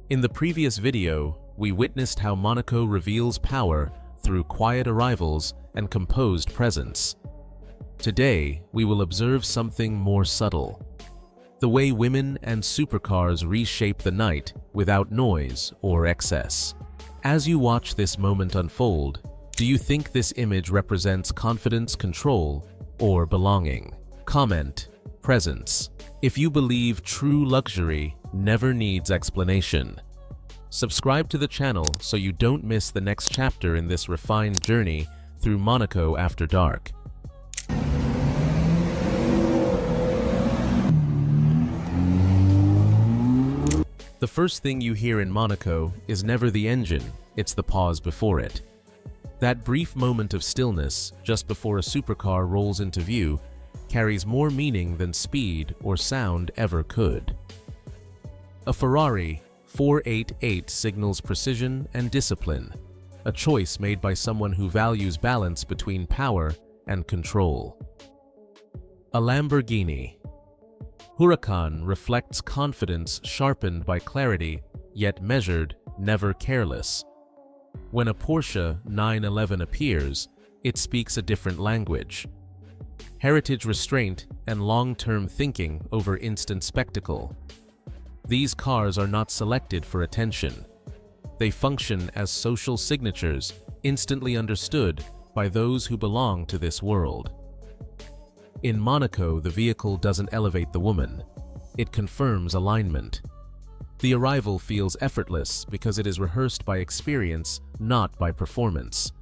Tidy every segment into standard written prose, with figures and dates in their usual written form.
In the previous video, we witnessed how Monaco reveals power through quiet arrivals and composed presence. Today, we will observe something more subtle: the way women and supercars reshape the night without noise or excess. As you watch this moment unfold, do you think this image represents confidence, control, or belonging? Comment, presence. If you believe true luxury never needs explanation. Subscribe to the channel so you don't miss the next chapter in this refined journey through Monaco after dark. The first thing you hear in Monaco is never the engine, it's the pause before it. That brief moment of stillness just before a supercar rolls into view carries more meaning than speed or sound ever could. A Ferrari 488 signals precision and discipline, a choice made by someone who values balance between power and control. A Lamborghini Huracan reflects confidence sharpened by clarity, yet measured, never careless. When a Porsche 911 appears, it speaks a different language. Heritage, restraint, and long-term thinking over instant spectacle. These cars are not selected for attention. They function as social signatures, instantly understood by those who belong to this world. In Monaco, the vehicle doesn't elevate the woman. It confirms alignment. The arrival feels effortless because it is rehearsed by experience, not by performance.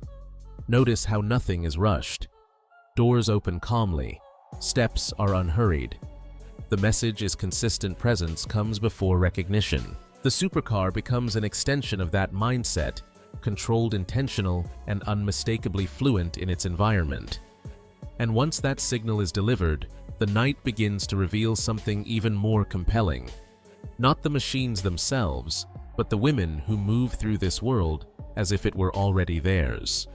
Notice how nothing is rushed. Doors open calmly. Steps are unhurried. The message is consistent presence comes before recognition. The supercar becomes an extension of that mindset, controlled, intentional, and unmistakably fluent in its environment. And once that signal is delivered, the night begins to reveal something even more compelling. Not the machines themselves, but the women who move through this world as if it were already theirs.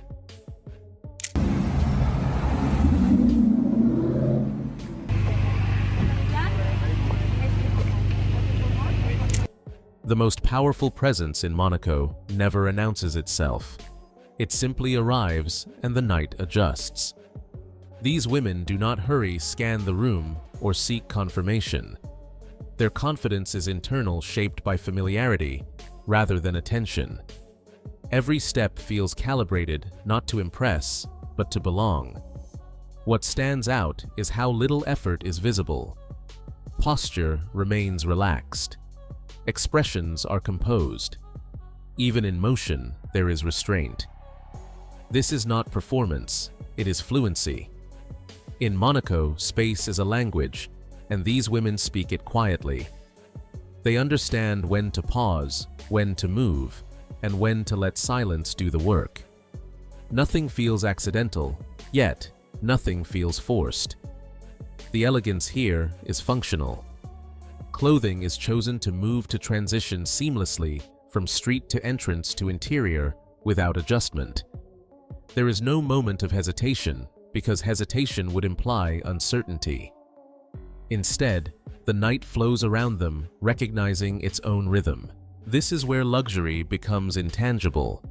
The most powerful presence in Monaco never announces itself. It simply arrives and the night adjusts. These women do not hurry, scan the room, or seek confirmation. Their confidence is internal, shaped by familiarity rather than attention. Every step feels calibrated, not to impress, but to belong. What stands out is how little effort is visible. Posture remains relaxed. Expressions are composed. Even in motion, there is restraint. This is not performance, it is fluency. In Monaco, space is a language, and these women speak it quietly. They understand when to pause, when to move, and when to let silence do the work. Nothing feels accidental, yet nothing feels forced. The elegance here is functional. Clothing is chosen to move to transition seamlessly from street to entrance to interior without adjustment. There is no moment of hesitation, because hesitation would imply uncertainty. Instead, the night flows around them, recognizing its own rhythm. This is where luxury becomes intangible.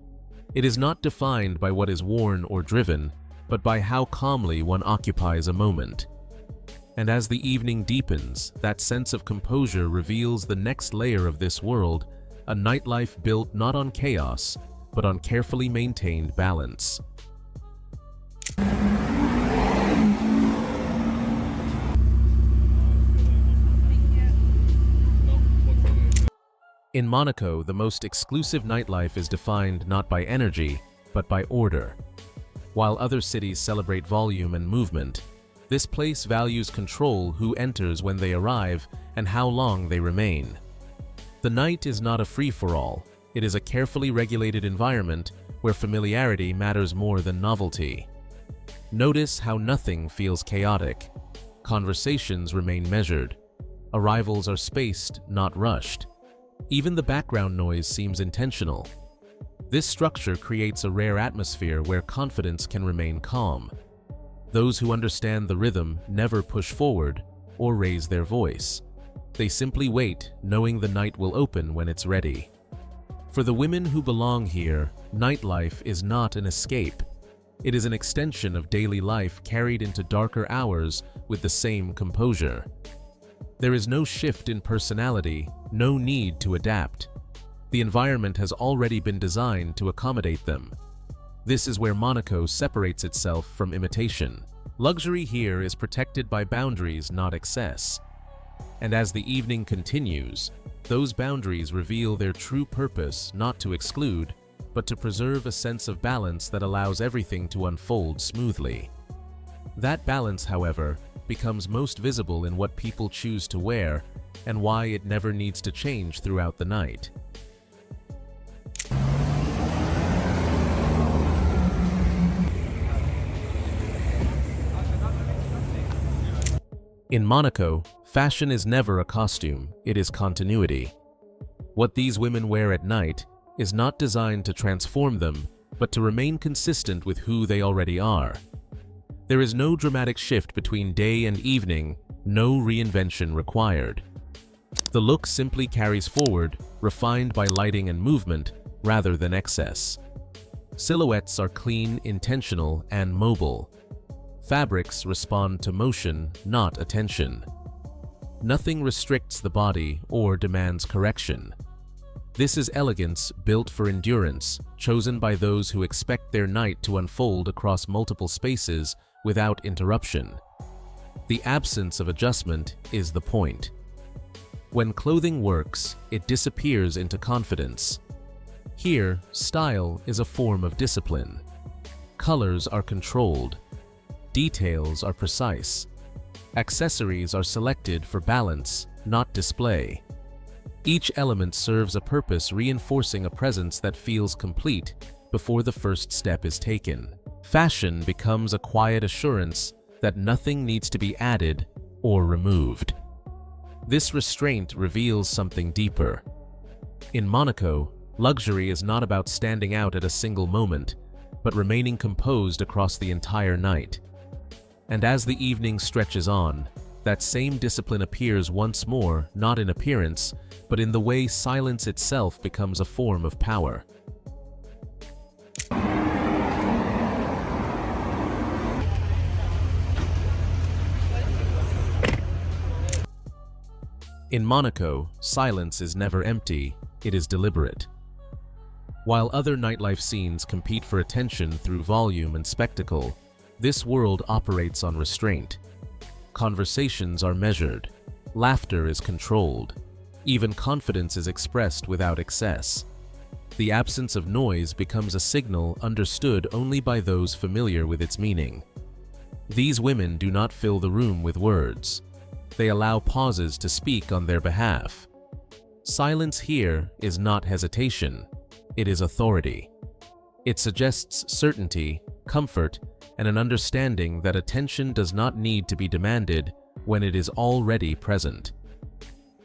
It is not defined by what is worn or driven, but by how calmly one occupies a moment. And as the evening deepens, that sense of composure reveals the next layer of this world, a nightlife built not on chaos, but on carefully maintained balance. In Monaco, the most exclusive nightlife is defined not by energy, but by order. While other cities celebrate volume and movement, this place values control: who enters, when they arrive, and how long they remain. The night is not a free-for-all, it is a carefully regulated environment where familiarity matters more than novelty. Notice how nothing feels chaotic. Conversations remain measured. Arrivals are spaced, not rushed. Even the background noise seems intentional. This structure creates a rare atmosphere where confidence can remain calm. Those who understand the rhythm never push forward or raise their voice. They simply wait, knowing the night will open when it's ready. For the women who belong here, nightlife is not an escape. It is an extension of daily life carried into darker hours with the same composure. There is no shift in personality, no need to adapt. The environment has already been designed to accommodate them. This is where Monaco separates itself from imitation. Luxury here is protected by boundaries, not excess. And as the evening continues, those boundaries reveal their true purpose, not to exclude, but to preserve a sense of balance that allows everything to unfold smoothly. That balance, however, becomes most visible in what people choose to wear and why it never needs to change throughout the night. In Monaco, fashion is never a costume, it is continuity. What these women wear at night is not designed to transform them, but to remain consistent with who they already are. There is no dramatic shift between day and evening, no reinvention required. The look simply carries forward, refined by lighting and movement, rather than excess. Silhouettes are clean, intentional, and mobile. Fabrics respond to motion, not attention. Nothing restricts the body or demands correction. This is elegance built for endurance, chosen by those who expect their night to unfold across multiple spaces without interruption. The absence of adjustment is the point. When clothing works, it disappears into confidence. Here, style is a form of discipline. Colors are controlled. Details are precise. Accessories are selected for balance, not display. Each element serves a purpose, reinforcing a presence that feels complete before the first step is taken. Fashion becomes a quiet assurance that nothing needs to be added or removed. This restraint reveals something deeper. In Monaco, luxury is not about standing out at a single moment, but remaining composed across the entire night. And as the evening stretches on, that same discipline appears once more, not in appearance, but in the way silence itself becomes a form of power. In Monaco, silence is never empty, it is deliberate. While other nightlife scenes compete for attention through volume and spectacle, this world operates on restraint. Conversations are measured, laughter is controlled, even confidence is expressed without excess. The absence of noise becomes a signal understood only by those familiar with its meaning. These women do not fill the room with words. They allow pauses to speak on their behalf. Silence here is not hesitation, it is authority. It suggests certainty, comfort, and an understanding that attention does not need to be demanded when it is already present.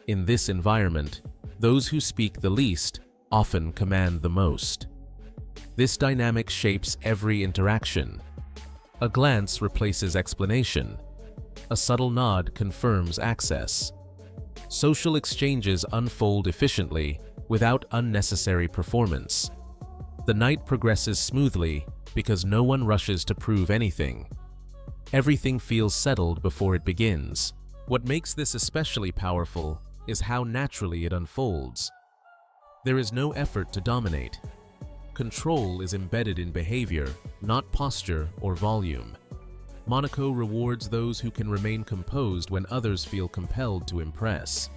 In this environment, those who speak the least often command the most. This dynamic shapes every interaction. A glance replaces explanation. A subtle nod confirms access. Social exchanges unfold efficiently without unnecessary performance. The night progresses smoothly because no one rushes to prove anything. Everything feels settled before it begins. What makes this especially powerful is how naturally it unfolds. There is no effort to dominate. Control is embedded in behavior, not posture or volume. Monaco rewards those who can remain composed when others feel compelled to impress.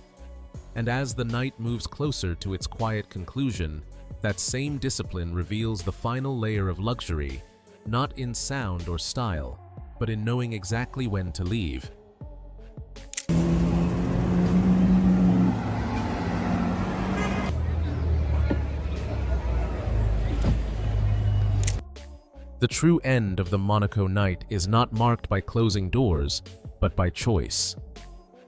And as the night moves closer to its quiet conclusion, that same discipline reveals the final layer of luxury, not in sound or style, but in knowing exactly when to leave. The true end of the Monaco night is not marked by closing doors, but by choice.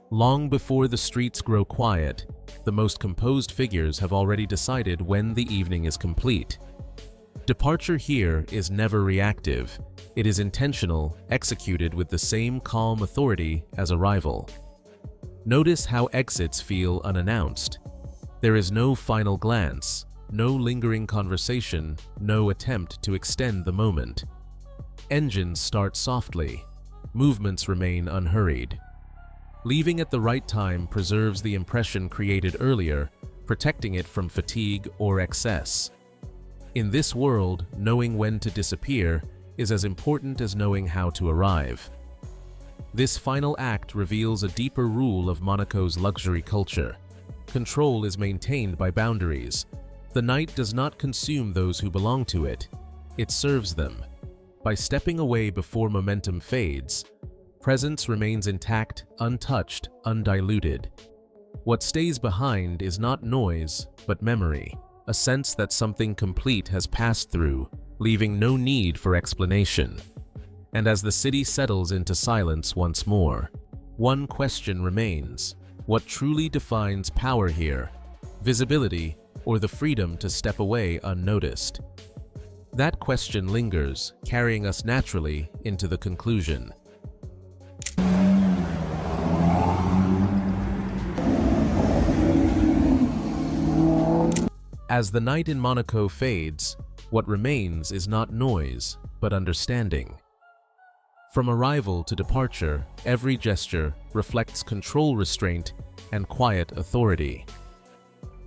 Long before the streets grow quiet, the most composed figures have already decided when the evening is complete. Departure here is never reactive. It is intentional, executed with the same calm authority as arrival. Notice how exits feel unannounced. There is no final glance, no lingering conversation, no attempt to extend the moment. Engines start softly. Movements remain unhurried. Leaving at the right time preserves the impression created earlier, protecting it from fatigue or excess. In this world, knowing when to disappear is as important as knowing how to arrive. This final act reveals a deeper rule of Monaco's luxury culture. Control is maintained by boundaries. The night does not consume those who belong to it. It serves them. By stepping away before momentum fades, presence remains intact, untouched, undiluted. What stays behind is not noise, but memory, a sense that something complete has passed through, leaving no need for explanation. And as the city settles into silence once more, one question remains: what truly defines power here? Visibility, or the freedom to step away unnoticed? That question lingers, carrying us naturally into the conclusion. As the night in Monaco fades, what remains is not noise, but understanding. From arrival to departure, every gesture reflects control, restraint, and quiet authority.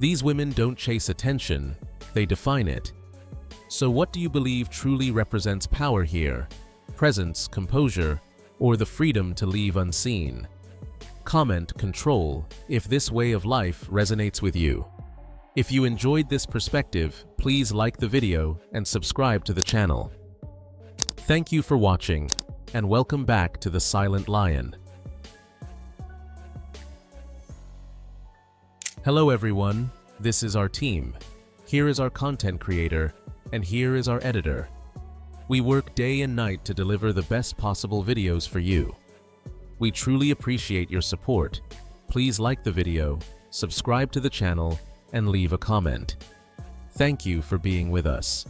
These women don't chase attention, they define it. So what do you believe truly represents power here? Presence, composure, or the freedom to leave unseen? Comment control if this way of life resonates with you. If you enjoyed this perspective, please like the video and subscribe to the channel. Thank you for watching, and welcome back to The Silent Lion. Hello everyone, this is our team. Here is our content creator, and here is our editor. We work day and night to deliver the best possible videos for you. We truly appreciate your support. Please like the video, subscribe to the channel, and leave a comment. Thank you for being with us.